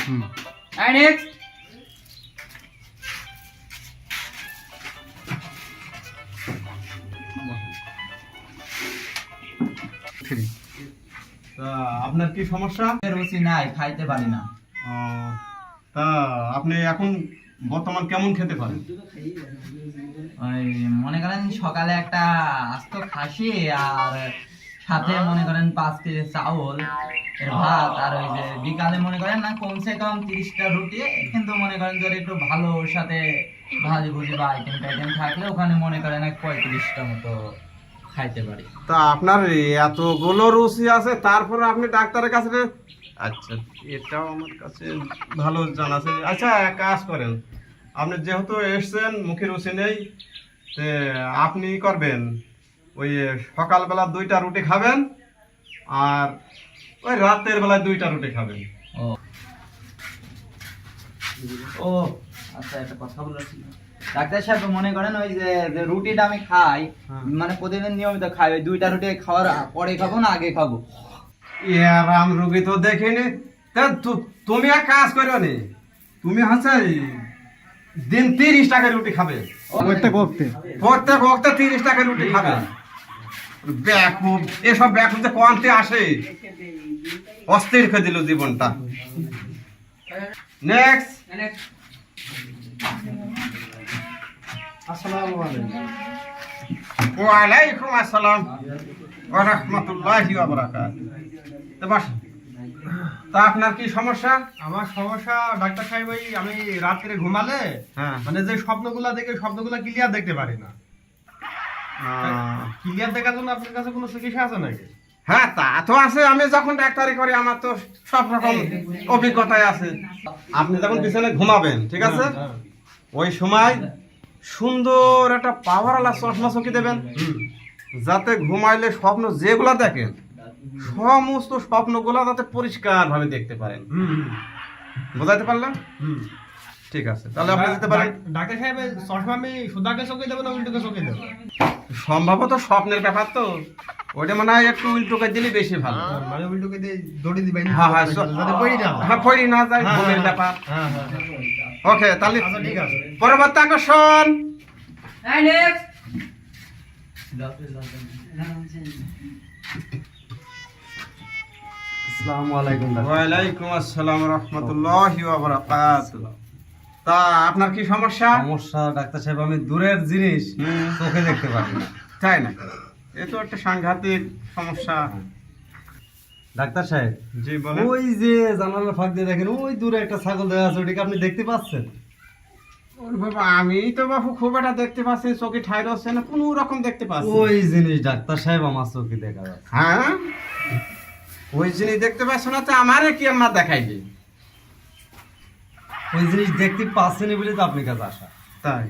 And next. তা আপনার কি সমস্যা? রুচি নাই, খাইতে পারি না। তা আপনি এখন বর্তমান কেমন খেতে পারেন? ওই মনে করেন সকালে একটা আস্ত খাসি আর সাথে মনে করেন 5 কেজি চাউল এর ভাত, আর ওই যে বিকালে মনে করেন না কমসে কম 30টা রুটি, কিন্তু মনে করেন যদি একটু ভালো ওর সাথে ভাজি ভুজি বা আইটেম টাইটেম থাকলে ওখানে মনে করেন 35টা মতো খাইতে পারি। তা আপনার এতগুলো রুচি আছে, তারপরে আপনি ডাক্তারের কাছে আচ্ছা, এটাও আমার কাছে ভালো জানা আছে। আচ্ছা, এক কাজ করেন, আপনি যেহেতু এসছেন মুখে রুচি নেই, তে আপনি করবেন ওই সকালবেলা 2টা রুটি খাবেন, আর ওই রাতের বেলায় 2টা রুটি খাবেন। ও ও আচ্ছা, একটা কথা বলেছিল ডাক্তার সাহেব, মনে করেন ওই যে যে রুটিটা আমি খাই, মানে প্রতিদিন নিয়মিত খাই, ওই 2টা রুটি খাওয়ার পরে খাবো না আগে খাবো? এরাম রুগী তো দেখিনি। তা তুমি এক কাজ করো নি, তুমি হচ্ছে দিন 30 টাকা রুটি খাবে, প্রত্যেক বক্তে 30 টাকা রুটি খাবে। ব্যাকুব, এসব ব্যাকুব যে কোয়ান্তে আসে, অস্থির করে দিল জীবনটা। নেক্সট। আসসালামু আলাইকুম। ওয়ালাইকুম আসসালাম ওয়া রাহমাতুল্লাহি ওয়া বারাকাতুহু। তা আপনার কি সমস্যা? আমার সমস্যা ডাক্তার সাহেব, ওই আমি রাত্রে ঘুমালে মানে যে স্বপ্নগুলা দেখে স্বপ্নগুলা ক্লিয়ার দেখতে পারি না। ক্লিয়ার দেখার জন্য আপনার কাছে কোনো চিকিৎসা আছে নাকি? হ্যাঁ, তা তো আছে। আমি যখন ডাক্তারি করি আমার তো সব রকম অভিজ্ঞতায় আছে। আপনি যখন বিছানায় ঘুমাবেন, ঠিক আছে, ওই সময় সুন্দর একটা পাওয়ারওয়ালা চশমা চোখে দেবেন, যাতে ঘুমাইলে স্বপ্ন যেগুলা দেখেন সমস্ত স্বপ্নগুলা যাতে পরিষ্কার ভাবে দেখতে পারেন। বুঝাইতে পারলাম? ঠিক আছে, তাহলে আপনি যেতে পারেন। ডাক্তার সাহেব, চশমা আমি সুদাকে চোখে দেবো না উল্টোকে চোখে দেবো? সম্ভবত স্বপ্নের ব্যাপার তো, ওইটা মনে হয় একটু উল্টোকে দিলে বেশি ভালো। মানে উল্টোকে দিয়ে দড়ি দিবেন? হ্যাঁ হ্যাঁ, যাতে পড়ি না হয়। হ্যাঁ, পড়ি না যায়, ঘুমের ব্যাপার। হ্যাঁ হ্যাঁ, ওকে, তাহলে আচ্ছা ঠিক আছে। পরবর্তী আকর্ষণ। And next. আসসালামু আলাইকুম। ওয়ালাইকুম আসসালাম রাহমাতুল্লাহি ওয়া বারাকাতুহু। তা আপনার কি সমস্যা? সমস্যা ডাক্তার সাহেব, আমি দূরের জিনিস চোখে দেখতে পারি না। তাই না? এ তো একটা সাংঘাতিক সমস্যা। ডাক্তার সাহেব, জি বলেন। ওই যে জানালার ফাঁক দিয়ে দেখেন ওই দূরে একটা ছাগল দেখা আছে, ওটাকে আপনি দেখতে পাচ্ছেন? ওরে বাবা, আমি তো বাবু খুব একটা দেখতে পাচ্ছি, চোখে ঠাই রচ্ছে না, কোনো রকম দেখতে পাচ্ছি। ওই জিনিস ডাক্তার সাহেব আমার চোখে দেখা যাচ্ছে। হ্যাঁ, ওই জিনিস দেখতে পাচ্ছ না, তো আমারে কি আমার দেখাইবে? ওই জিনিস দেখতে পাচ্ছেন বলে তো আপনার কাছে আসা। তাই